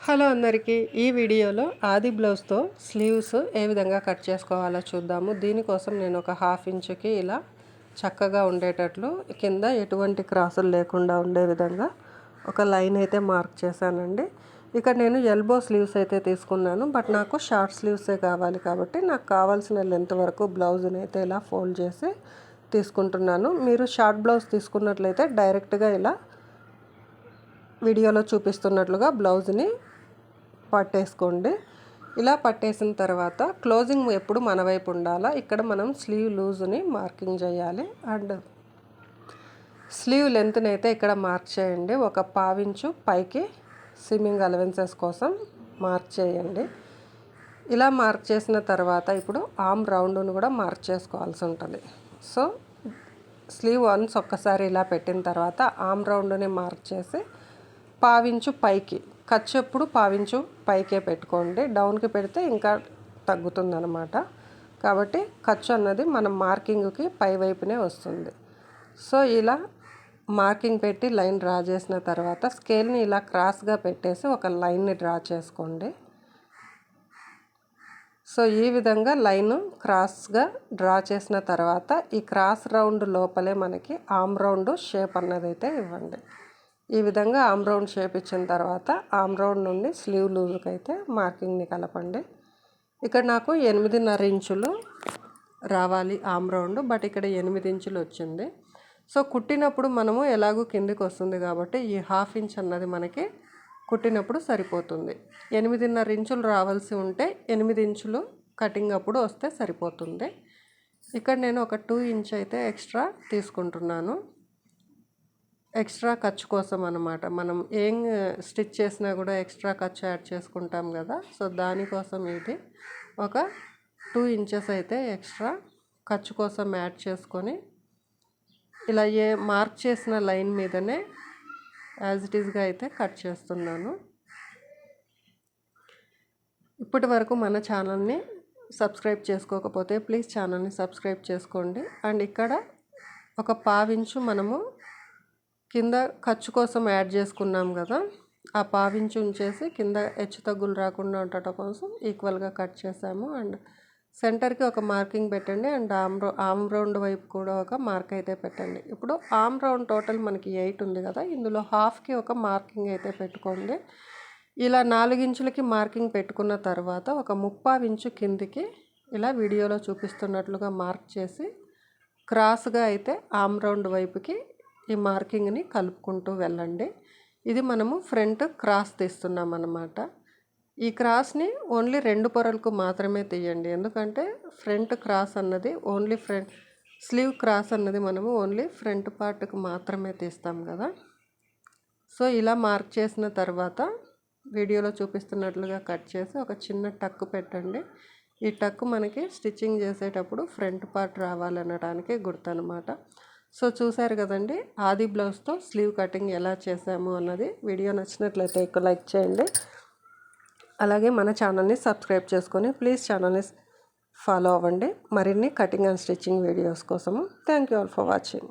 Hello అందరికీ, ఈ వీడియోలో ఆది బ్లౌజ్తో స్లీవ్స్ ఏ విధంగా కట్ చేసుకోవాలో చూద్దాము. దీనికోసం నేను ఒక 1/2 ఇంచుకి ఇలా చక్కగా ఉండేటట్లు కింద ఎటువంటి క్రాసులు లేకుండా ఉండే విధంగా ఒక లైన్ అయితే మార్క్ చేశానండి. ఇక్కడ నేను ఎల్బో స్లీవ్స్ అయితే తీసుకున్నాను, బట్ నాకు షార్ట్ స్లీవ్సే కావాలి కాబట్టి నాకు కావాల్సిన లెంత్ వరకు బ్లౌజ్ని అయితే ఇలా ఫోల్డ్ చేసి తీసుకుంటున్నాను. మీరు షార్ట్ బ్లౌజ్ తీసుకున్నట్లయితే డైరెక్ట్గా ఇలా వీడియోలో చూపిస్తున్నట్లుగా బ్లౌజ్ని పట్టేసుకోండి. ఇలా పట్టేసిన తర్వాత క్లోజింగ్ ఎప్పుడు మన వైపు ఉండాలా, ఇక్కడ మనం స్లీవ్ లూజ్ని మార్కింగ్ చేయాలి. అండ్ స్లీవ్ లెంత్ని అయితే ఇక్కడ మార్క్ చేయండి. ఒక 1/2 ఇంచు పైకి సిమ్మింగ్ అలవెన్సెస్ కోసం మార్క్ చేయండి. ఇలా మార్క్ చేసిన తర్వాత ఇప్పుడు ఆర్మ్ రౌండ్ను కూడా మార్క్ చేసుకోవాల్సి ఉంటుంది. సో స్లీవ్ వన్స్ ఒక్కసారి ఇలా పెట్టిన తర్వాత ఆర్మ్ రౌండ్ని మార్క్ చేసి 1/2 ఇంచు పైకి, ఖర్చు ఎప్పుడు 1/2 ఇంచు పైకే పెట్టుకోండి. డౌన్కి పెడితే ఇంకా తగ్గుతుందన్నమాట. కాబట్టి ఖర్చు అన్నది మనం మార్కింగ్కి పై వైపునే వస్తుంది. సో ఇలా మార్కింగ్ పెట్టి లైన్ డ్రా చేసిన తర్వాత స్కేల్ని ఇలా క్రాస్గా పెట్టేసి ఒక లైన్ని డ్రా చేసుకోండి. సో ఈ విధంగా లైన్ క్రాస్గా డ్రా చేసిన తర్వాత ఈ క్రాస్ రౌండ్ లోపలే మనకి ఆర్మ్ రౌండ్ షేప్ అన్నది అయితే ఇవ్వండి. ఈ విధంగా ఆర్మ్ రౌండ్ షేప్ ఇచ్చిన తర్వాత ఆర్మ్ రౌండ్ నుండి స్లీవ్ లూజ్కి అయితే మార్కింగ్ని కలపండి. ఇక్కడ నాకు 8.5 ఇంచులు రావాలి ఆర్మ్ రౌండ్, బట్ ఇక్కడ 8 ఇంచులు వచ్చింది. సో కుట్టినప్పుడు మనము ఎలాగూ కిందికి వస్తుంది కాబట్టి ఈ 1/2 ఇంచ్ అన్నది మనకి కుట్టినప్పుడు సరిపోతుంది. 8.5 ఇంచులు రావాల్సి ఉంటే 8 ఇంచులు కటింగ్ అప్పుడు వస్తే సరిపోతుంది. ఇక్కడ నేను ఒక 2 ఇంచ్ అయితే ఎక్స్ట్రా తీసుకుంటున్నాను. ఎక్స్ట్రా ఖర్చు కోసం అన్నమాట. మనం ఏం స్టిచ్ చేసినా కూడా ఎక్స్ట్రా ఖర్చు యాడ్ చేసుకుంటాం కదా. సో దానికోసం ఇది ఒక 2 ఇంచెస్ అయితే ఎక్స్ట్రా ఖర్చు కోసం యాడ్ చేసుకొని ఇలా మార్క్ చేసిన లైన్ మీదనే యాజ్ ఇట్ ఈస్గా అయితే కట్ చేస్తున్నాను. ఇప్పటి వరకు మన ఛానల్ని సబ్స్క్రైబ్ చేసుకోకపోతే ప్లీజ్ ఛానల్ని సబ్స్క్రైబ్ చేసుకోండి. అండ్ ఇక్కడ ఒక 1/2 ఇంచు మనము కింద ఖర్చు కోసం యాడ్ చేసుకున్నాం కదా, ఆ 1/2 ఇంచు ఉంచేసి కింద హెచ్చు తగ్గులు రాకుండా ఉండటం కోసం ఈక్వల్గా కట్ చేసాము. అండ్ సెంటర్కి ఒక మార్కింగ్ పెట్టండి. అండ్ ఆర్మ్ రౌండ్ వైపు కూడా ఒక మార్క్ అయితే పెట్టండి. ఇప్పుడు ఆర్మ్ రౌండ్ టోటల్ మనకి 8 ఉంది కదా, ఇందులో హాఫ్కి ఒక మార్కింగ్ అయితే పెట్టుకోండి. ఇలా 4 ఇంచులకి మార్కింగ్ పెట్టుకున్న తర్వాత ఒక 3/4 ఇంచు కిందికి ఇలా వీడియోలో చూపిస్తున్నట్లుగా మార్క్ చేసి క్రాస్గా అయితే ఆర్మ్ రౌండ్ వైపుకి ఈ మార్కింగ్ని కలుపుకుంటూ వెళ్ళండి. ఇది మనము ఫ్రంట్ క్రాస్ తీస్తున్నాం అన్నమాట. ఈ క్రాస్ని ఓన్లీ 2 పొరలకు మాత్రమే తీయండి, ఎందుకంటే ఫ్రంట్ క్రాస్ అన్నది ఓన్లీ స్లీవ్ క్రాస్ అన్నది మనము ఓన్లీ ఫ్రంట్ పార్ట్కి మాత్రమే తీస్తాం కదా. సో ఇలా మార్క్ చేసిన తర్వాత వీడియోలో చూపిస్తున్నట్లుగా కట్ చేసి ఒక చిన్న టక్ పెట్టండి. ఈ టక్ మనకి స్టిచ్చింగ్ చేసేటప్పుడు ఫ్రంట్ పార్ట్ రావాలనడానికి గుర్తు అనమాట. సో చూసారు కదండి, ఆది బ్లౌజ్తో స్లీవ్ కటింగ్ ఎలా చేసాము అన్నది. వీడియో నచ్చినట్లయితే ఒక లైక్ చేయండి. అలాగే మన ఛానల్ని సబ్స్క్రైబ్ చేసుకొని ప్లీజ్ ఛానల్ని ఫాలో అవ్వండి మరిన్ని కటింగ్ అండ్ స్టిచ్చింగ్ వీడియోస్ కోసము. Thank you all for watching.